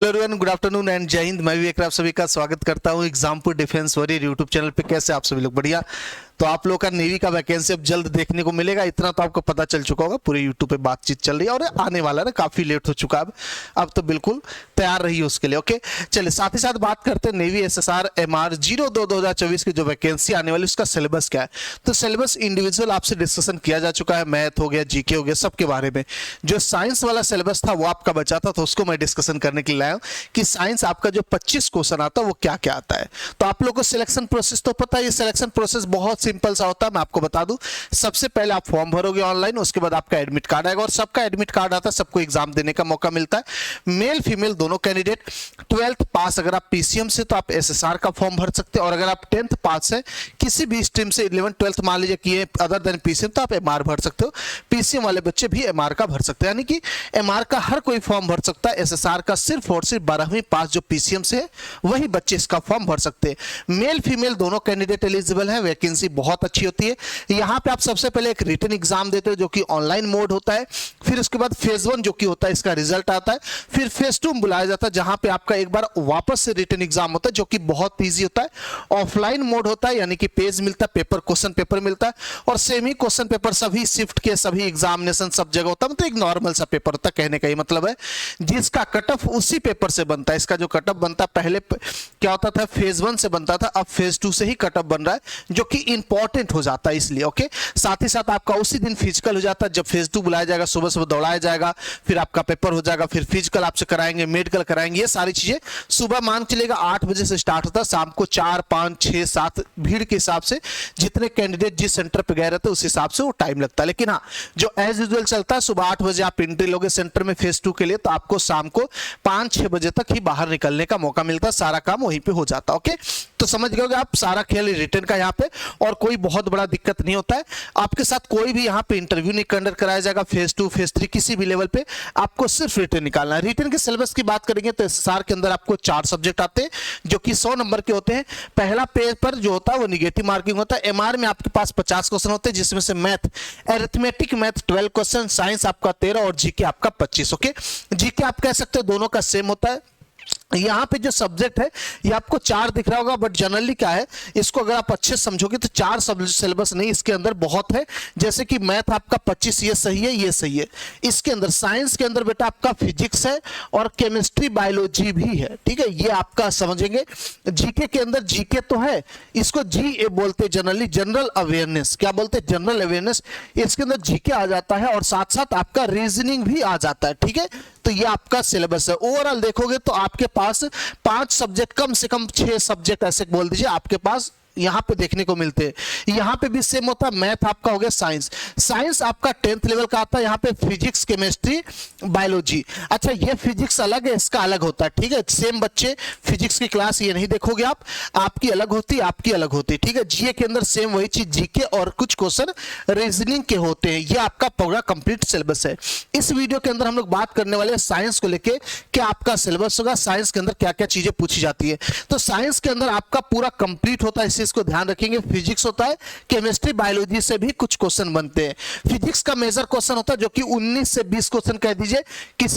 Hello everyone, good afternoon and जय हिंद। मैं विवेक, आप सभी का स्वागत करता हूं Exampur defence warrior YouTube channel पे। कैसे आप सभी लोग? बढ़िया। तो आप लोग का नेवी का वैकेंसी अब जल्द देखने को मिलेगा, इतना तो आपको पता चल चुका होगा। पूरे यूट्यूब पे बातचीत चल रही है और आने वाला ना, काफी लेट हो चुका अब तो बिल्कुल तैयार रही उसके लिए। ओके, चलिए साथ ही साथ बात करते हैं नेवी SSR MR 02/2024 की जो वैकेंसी आने वाली, उसका सिलेबस क्या है। तो सिलेबस इंडिविजुअल आपसे डिस्कशन किया जा चुका है, मैथ हो गया, जीके हो गया, सबके बारे में। जो साइंस वाला सिलेबस था वो आपका बचा था, तो उसको मैं डिस्कशन करने के लिए लाया हूं कि साइंस आपका जो 25 क्वेश्चन आता है वो क्या क्या आता है। तो आप लोग को सिलेक्शन प्रोसेस तो पता है, ये सिलेक्शन प्रोसेस बहुत सिंपल सा होता है। मैं आपको बता दूं, सबसे पहले आप फॉर्म भरोगे ऑनलाइन, उसके बाद आपका एडमिट कार्ड आएगा और सबका एडमिट कार्ड आता है, सबको एग्जाम देने का मौका मिलता है। मेल फीमेल दोनों कैंडिडेट 12th पास अगर आप PCM से तो आप SSR का फॉर्म भर सकते हैं, और अगर आप 10th पास है किसी भी स्ट्रीम से, 11th 12th मान लीजिए किए अदर देन PCM, तो आप MR भर सकते हो। PCM वाले बच्चे भी MR का भर सकते हैं, यानी कि MR का हर कोई फॉर्म भर सकता है। SSR का सिर्फ और सिर्फ 12वीं पास जो PCM से है वही बच्चे इसका फॉर्म भर सकते हैं। मेल फीमेल दोनों कैंडिडेट एलिजिबल है। वैकेंसी बहुत अच्छी होती है। यहाँ पे आप सबसे पहले एक रिटन एग्जाम देते हो जो कि ऑनलाइन मोड होता है, फिर उसके बाद फेज 1 जो कि होता है इसका रिजल्ट आता है, फिर फेज 2 बुलाया जाता है जहां पे आपका एक बार वापस से रिटन एग्जाम होता है जो कि बहुत ईजी होता है। ऑफलाइन मोड होता है, यानी कि पेज मिलता है, पेपर क्वेश्चन पेपर मिलता है, और सेमी क्वेश्चन पेपर सभी शिफ्ट के सभी एग्जामिनेशन सब जगह होता है। मतलब एक नॉर्मल सा पेपर होता है, कहने का ही मतलब है जिसका कट ऑफ उसी पेपर से बनता है। इसका जो कट ऑफ बनता है, पहले क्या होता था, फेज 1 से बनता था, अब फेज 2 से ही कट ऑफ बन रहा है, जो कि इंपॉर्टेंट हो जाता है इसलिए। ओके, साथ ही साथ आपका उसी दिन फिजिकल हो जाता है, जब फेज 2 बुलाया जाएगा, सुबह सुबह दौड़ाया जाएगा, फिर आपका पेपर हो जाएगा, फिर फिजिकल आपसे कराएंगे, मेडिकल कराएंगे। ये सारी चीजें सुबह मान चलेगा 8 बजे से स्टार्ट होता है, शाम को 4 5 6 7 भीड़ के हिसाब से जितने कैंडिडेट जिस सेंटर पे गए रहते हैं उस हिसाब से वो टाइम लगता है। लेकिन हाँ, जो एज यूजुअल चलता है, सुबह 8 बजे आप एंट्री लोगे सेंटर में फेज 2 के लिए, तो आपको शाम को 5-6 बजे तक ही बाहर निकलने का मौका मिलता है, सारा काम वहीं पे हो जाता है। ओके, तो समझ गए आप, सारा खेल रिटर्न का यहाँ पे, और कोई बहुत बड़ा दिक्कत नहीं होता है। आपके साथ कोई भी यहाँ पे इंटरव्यू नहीं कंडक्ट कराया जाएगा, फेज 2 फेज 3 किसी भी लेवल पे, आपको सिर्फ रिटर्न निकालना है। रिटर्न के सिलेबस की बात करेंगे तो SSR के अंदर आपको 4 सब्जेक्ट आते हैं जो कि 100 नंबर के होते हैं। पहला पेपर जो होता है वो निगेटिव मार्किंग होता है। MR में आपके पास 50 क्वेश्चन होते हैं, जिसमें से math, arithmetic math 12 question, science आपका 13 और जीके आपका 25। ओके, जीके आप कह सकते हो दोनों का सेम होता है। यहाँ पे जो सब्जेक्ट है ये आपको 4 दिख रहा होगा, बट जनरली क्या है, इसको अगर आप अच्छे समझोगे तो 4 सिलेबस नहीं, इसके अंदर बहुत है। जैसे कि मैथ आपका 25, ये सही है, ये सही है। इसके अंदर साइंस के अंदर बेटा आपका फिजिक्स है और केमिस्ट्री बायोलॉजी भी है, ठीक है, ये आपका समझेंगे। जीके के अंदर जीके तो है, इसको GA बोलते हैं जनरली, जनरल अवेयरनेस। क्या बोलते हैं? General awareness. इसके अंदर जीके आ जाता है और साथ साथ आपका रीजनिंग भी आ जाता है, ठीक है। तो ये आपका सिलेबस है। ओवरऑल देखोगे तो आपके पास 5 सब्जेक्ट, कम से कम 6 सब्जेक्ट ऐसे बोल दीजिए आपके पास यहां पे देखने को मिलते हैं। यहां पे भी सेम होता है। मैथ आपका हो गया, साइंस आपका 10th लेवल का आता है। यहां पे फिजिक्स, केमिस्ट्री, बायोलॉजी। अच्छा, ये फिजिक्स अलग है, इसका अलग होता है, ठीक है। सेम बच्चे फिजिक्स की क्लास ये नहीं देखोगे आप, आपकी अलग होती है, आपकी अलग होती है, ठीक है। जीए के अंदर सेम वही चीज, जीके और कुछ क्वेश्चन रीजनिंग के होते हैं। ये आपका पूरा कंप्लीट सिलेबस है। इस वीडियो के अंदर हम लोग बात करने वाले हैं साइंस को लेके, क्या आपका सिलेबस होगा, साइंस के अंदर क्या क्या चीजें पूछी जाती है। तो साइंस के अंदर आपका पूरा कंप्लीट होता है, इसको ध्यान रखेंगे। फिजिक्स होता है, केमिस्ट्री बायोलॉजी से भी कुछ क्वेश्चन बनते हैं। फिजिक्स का मेजर क्वेश्चन होता है जो कि 19 से 20 क्वेश्चन कह दीजिए,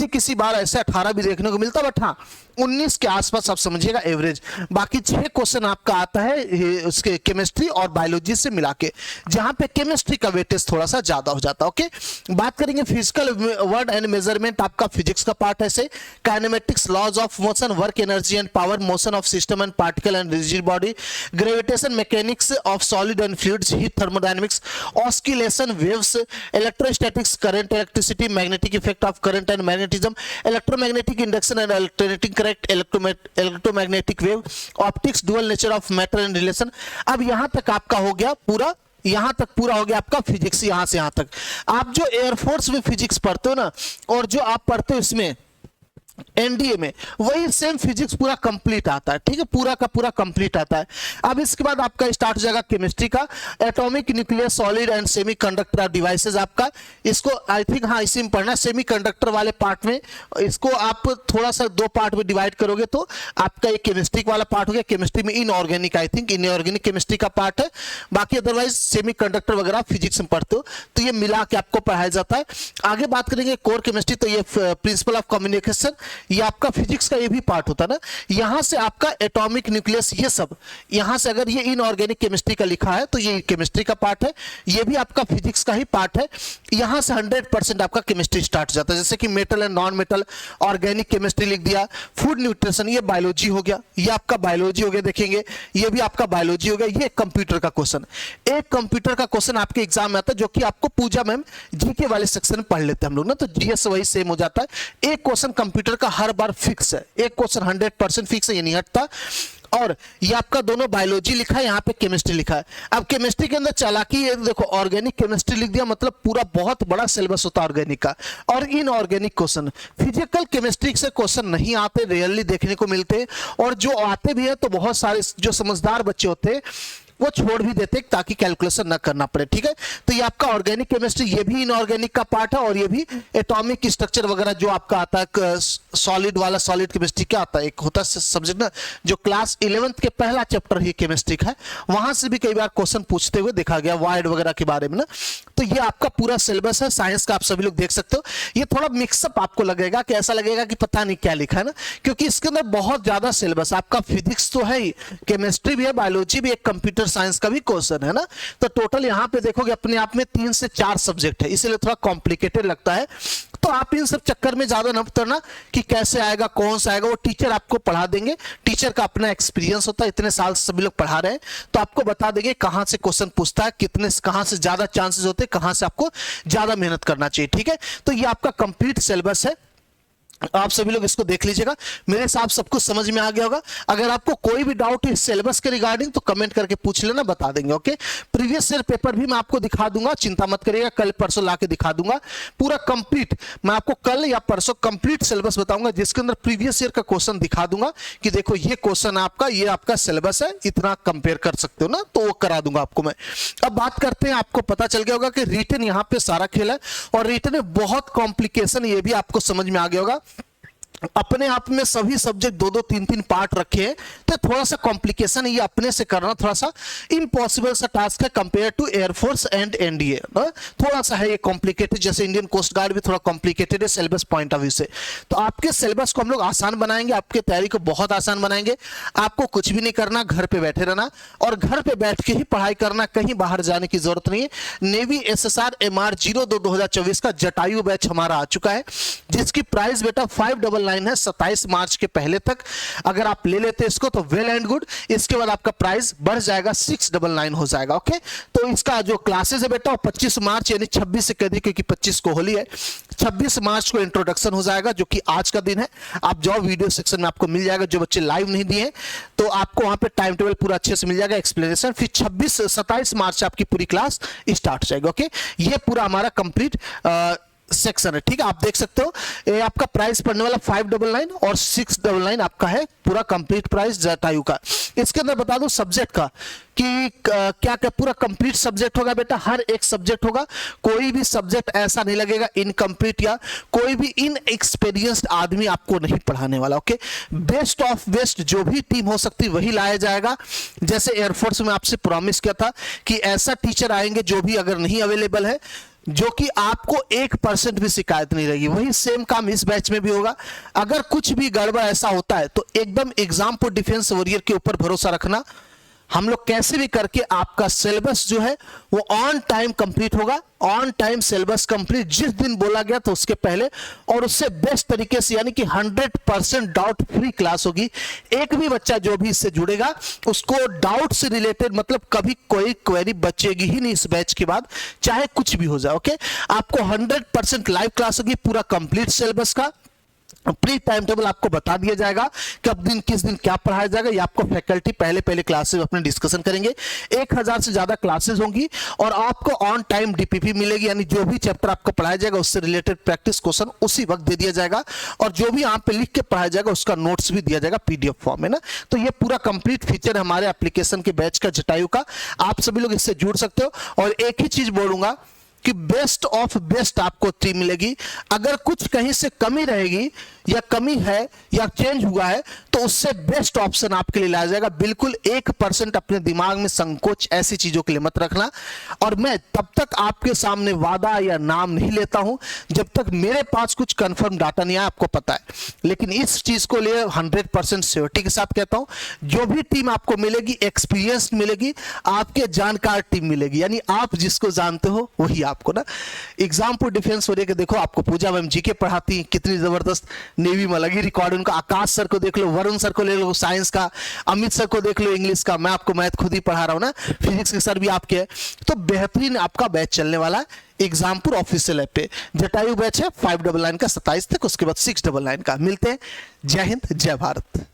किसी बार ऐसे 18 भी देखने को मिलता है, बट हाँ 19 के आसपास आप समझिएगा एवरेज। बाकी 6 क्वेश्चन आपका आता है उसके केमिस्ट्री और बायोलॉजी से मिला के, जहां पे केमिस्ट्री का वेटेज थोड़ा सा ज्यादा हो जाता है। ओके, बात करेंगे फिजिकल वर्ड एंड मेजरमेंट, आपका फिजिक्स का पार्ट है। से kinematics, laws of motion, work energy and power, motion of system and particle and rigid body, gravitation mechanics of solid and fluids, heat thermodynamics, oscillation, waves, electrostatics, current, electricity, magnetic effect of current and magnetism, electromagnetic induction and alternating current, electromagnetic wave, optics, dual nature of matter and relation. अब यहां तक आपका हो गया पूरा, यहां तक पूरा हो गया आपका फिजिक्स। यहां से यहां तक आप जो एयरफोर्स में फिजिक्स पढ़ते हो ना, और जो आप पढ़ते हो इसमें एनडीए में, वही सेम फिजिक्स पूरा कंप्लीट आता है, ठीक है, पूरा का पूरा कंप्लीट आता है। अब इसके बाद आपका स्टार्ट हो जाएगा केमिस्ट्री का, atomic, nuclear, solid and semiconductor devices आपका। इसको आई थिंक हाँ इसी में पढ़ना, सेमीकंडक्टर वाले पार्ट में। इसको आप थोड़ा सा 2 पार्ट में डिवाइड करोगे तो आपका एक केमिस्ट्री वाला पार्ट हो गया। केमिस्ट्री में inorganic, I think inorganic chemistry का पार्ट है। बाकी अदरवाइज सेमीकंडक्टर वगैरह फिजिक्स में पढ़ते हो तो ये मिला के आपको पढ़ाया जाता है। आगे बात करेंगे कोर केमिस्ट्री, तो ये प्रिंसिपल ऑफ कम्युनिकेशन, ये आपका फिजिक्स का ये भी पार्ट होता है ना, यहां से आपका एटॉमिक न्यूक्लियस, ये सब यहां से अगर ये इनऑर्गेनिक केमिस्ट्री का लिखा है तो ये केमिस्ट्री का पार्ट है, ये भी आपका फिजिक्स का ही पार्ट है। यहां से 100% आपका केमिस्ट्री स्टार्ट जाता है, जैसे कि metal and non metal, organic chemistry लिख दिया, फूड न्यूट्रिशन ये बायोलॉजी हो गया, ये आपका बायोलॉजी हो गया, देखेंगे ये भी आपका बायोलॉजी हो गया। ये कंप्यूटर का क्वेश्चन, एक कंप्यूटर का क्वेश्चन आपके एग्जाम में आता है जो कि आपको पूजा मैम जीके वाले सेक्शन में पढ़ लेते हैं हम लोग ना, तो जीएस वही सेम हो जाता है। एक क्वेश्चन कंप्यूटर का हर बार फिक्स है, एक क्वेश्चन 100% फिक्स है, ये नहीं हटता। और ये आपका दोनों बायोलॉजी लिखा है, यहाँ पे केमिस्ट्री लिखा है। अब केमिस्ट्री के अंदर चालाकी है, देखो ऑर्गेनिक केमिस्ट्री लिख दिया, मतलब पूरा बहुत बड़ा सिलेबस होता है ऑर्गेनिक का। और इनऑर्गेनिक क्वेश्चन, फिजिकल केमिस्ट्री से क्वेश्चन नहीं आते, रेयरली देखने को मिलते, और जो आते भी है तो बहुत सारे जो समझदार बच्चे होते हैं वो छोड़ भी देते ताकि कैलकुलेशन ना करना पड़े, ठीक है। तो ये आपका ऑर्गेनिक केमिस्ट्री, ये भी इनऑर्गेनिक का पार्ट है, और ये भी एटॉमिक स्ट्रक्चर वगैरह जो आपका आता है, सॉलिड वाला, सॉलिड केमिस्ट्री क्या आता है, एक होता है सब्जेक्ट ना जो क्लास 11th के पहला चैप्टर ही केमिस्ट्री का है, वहां से भी कई बार क्वेश्चन पूछते हुए देखा गया वाइड वगैरह के बारे में ना। तो ये आपका पूरा सिलेबस है साइंस का, आप सभी लोग देख सकते हो। ये थोड़ा मिक्सअप आपको लगेगा कि ऐसा लगेगा कि पता नहीं क्या लिखा है ना, क्योंकि इसके अंदर बहुत ज्यादा सिलेबस, आपका फिजिक्स तो है ही, केमिस्ट्री भी है, बायोलॉजी भी, एक कंप्यूटर साइंस का भी क्वेश्चन है ना। तो टोटल यहां पे देखोगे अपने आप में 3 से 4 सब्जेक्ट है, इसलिए थोड़ा कॉम्प्लिकेटेड लगता है। तो आप इन सब चक्कर में ज्यादा न उतरना कि कैसे आएगा, कौन सा आएगा, वो टीचर आपको पढ़ा देंगे, टीचर का अपना एक्सपीरियंस होता है, इतने साल से सभी लोग पढ़ा रहे हैं, तो आपको बता देंगे कहां से क्वेश्चन पूछता है, कितने कहां से ज्यादा चांसेस होते हैं, कहां से आपको ज्यादा मेहनत करना चाहिए, ठीक है। तो ये आपका कंप्लीट सिलेबस है, आप सभी लोग इसको देख लीजिएगा। मेरे हिसाब सब कुछ समझ में आ गया होगा। अगर आपको कोई भी डाउट है सिलेबस के रिगार्डिंग तो कमेंट करके पूछ लेना, बता देंगे, ओके। प्रीवियस ईयर पेपर भी मैं आपको दिखा दूंगा, चिंता मत करिएगा, कल परसों लाके दिखा दूंगा पूरा कंप्लीट। मैं आपको कल या परसों कंप्लीट सिलेबस बताऊंगा जिसके अंदर प्रीवियस ईयर का क्वेश्चन दिखा दूंगा कि देखो ये क्वेश्चन आपका, ये आपका सिलेबस है, इतना कंपेयर कर सकते हो ना, तो वो करा दूंगा आपको मैं। अब बात करते हैं, आपको पता चल गया होगा कि रिटन यहाँ पे सारा खेल है, और रिटन में बहुत कॉम्प्लिकेशन, ये भी आपको समझ में आ गया होगा। अपने आप में सभी सब्जेक्ट 2-2, 3-3 पार्ट रखे हैं, तो थोड़ा सा कॉम्प्लिकेशन है, ये अपने से करना थोड़ा सा इम्पॉसिबल सा टास्क है compare to air force and NDA, थोड़ा सा है ये कॉम्प्लिकेटेड, जैसे इंडियन कोस्ट गार्ड भी थोड़ा कॉम्प्लिकेटेड है सिलेबस पॉइंट ऑफ व्यू से। तो आपके सिलेबस को हम लोग आसान बनाएंगे, आपके तैयारी को बहुत आसान बनाएंगे। आपको कुछ भी नहीं करना, घर पे बैठे रहना, और घर पे बैठ के ही पढ़ाई करना, कहीं बाहर जाने की जरूरत नहीं है। नेवी SSR MR 02 2024 का जटायु बैच हमारा आ चुका है, जिसकी प्राइस बेटा 599 है 27 मार्च के पहले तक। अगर आप ले लेते इसको तो वेल एंड गुड, इसके बाद आपका प्राइस बढ़ जाएगा 699 हो जाएगा, ओके। तो इसका जो क्लासेस है बेटा 25 मार्च यानी 26 से कह दी, क्योंकि 25 को होली है, 26 मार्च को इंट्रोडक्शन हो जाएगा, जो कि आज का दिन है। आप जाओ वीडियो सेक्शन में आपको मिल जाएगा, जो बच्चे लाइव नहीं दिए तो आपको वहां पे टाइम टेबल पूरा अच्छे से मिल जाएगा, एक्सप्लेनेशन। फिर 27 मार्च से आपकी पूरी क्लास स्टार्ट हो जाएगी, ओके। ये पूरा हमारा कंप्लीट सेक्शन है, ठीक है। आप देख सकते हो ये आपका प्राइस पड़ने वाला 599 और 699 आपका है पूरा कंप्लीट प्राइस जटायु का। इसके अंदर बता दूं सब्जेक्ट का कि क्या क्या पूरा कंप्लीट सब्जेक्ट होगा बेटा, हर एक सब्जेक्ट होगा, कोई भी सब्जेक्ट ऐसा नहीं लगेगा इनकम्प्लीट या कोई भी इनएक्सपीरियंस्ड आदमी आपको नहीं पढ़ाने वाला, ओके। बेस्ट ऑफ बेस्ट जो भी टीम हो सकती है वही लाया जाएगा। जैसे एयरफोर्स में आपसे प्रॉमिस किया था कि ऐसा टीचर आएंगे जो भी अगर नहीं अवेलेबल है, जो कि आपको 1% भी शिकायत नहीं रहेगी, वही सेम काम इस बैच में भी होगा। अगर कुछ भी गड़बड़ ऐसा होता है तो एकदम एग्जाम फॉर डिफेंस वॉरियर के ऊपर भरोसा रखना, हम लोग कैसे भी करके आपका सिलेबस जो है वो ऑन टाइम कंप्लीट होगा, ऑन टाइम सिलेबस कंप्लीट जिस दिन बोला गया तो उसके पहले, और उससे बेस्ट तरीके से, यानी कि 100% डाउट फ्री क्लास होगी। एक भी बच्चा जो भी इससे जुड़ेगा उसको डाउट से रिलेटेड मतलब कभी कोई क्वेरी बचेगी ही नहीं इस बैच के बाद, चाहे कुछ भी हो जाए, ओके। आपको 100% लाइव क्लास होगी पूरा कंप्लीट सिलेबस का। प्री टाइम टेबल आपको बता दिया जाएगा कब दिन किस दिन क्या पढ़ाया जाएगा, ये आपको फैकल्टी पहले क्लासेस अपने डिस्कशन करेंगे। 1000 से ज्यादा क्लासेस होंगी और आपको ऑन टाइम डीपीपी मिलेगी, यानी जो भी चैप्टर आपको पढ़ाया जाएगा उससे रिलेटेड प्रैक्टिस क्वेश्चन उसी वक्त दे दिया जाएगा, और जो भी यहाँ पे लिख के पढ़ाया जाएगा उसका नोट्स भी दिया जाएगा PDF फॉर्म में ना। तो ये पूरा कंप्लीट फीचर है हमारे एप्लीकेशन के बैच का जटायु का, आप सभी लोग इससे जुड़ सकते हो। और एक ही चीज बोलूंगा कि बेस्ट ऑफ बेस्ट आपको टीम मिलेगी। अगर कुछ कहीं से कमी रहेगी या कमी है या चेंज हुआ है तो उससे बेस्ट ऑप्शन आपके लिए लाया जाएगा। बिल्कुल 1% अपने दिमाग में संकोच ऐसी चीजों के लिए मत रखना। और मैं तब तक आपके सामने वादा या नाम नहीं लेता हूं जब तक मेरे पास कुछ कंफर्म डाटा नहीं आया, आपको पता है। लेकिन इस चीज को लिए 100% श्योरिटी के साथ कहता हूं, जो भी टीम आपको मिलेगी एक्सपीरियंस मिलेगी, आपके जानकार टीम मिलेगी, यानी आप जिसको जानते हो वही आपको ना। एग्जाम्पल डिफेंस हो रही है कि देखो आपको पूजा मैम जीके पढ़ाती हैं, कितनी जबरदस्त, नेवी में अलग ही रिकॉर्ड उनका। आकाश सर को देख लो, वरुण सर को ले लो साइंस का, अमित सर को देख लो इंग्लिश का, मैं आपको मैथ खुद ही पढ़ा रहा हूं ना, फिजिक्स के सर भी आपके हैं। तो बेहतरीन आपका बैच चलने वाला है एग्जामपुर ऑफिशियल ऐप पे। जटायु बैच है 599 का 27 तक, उसके बाद 699 का। मिलते हैं। जय हिंद, जय भारत।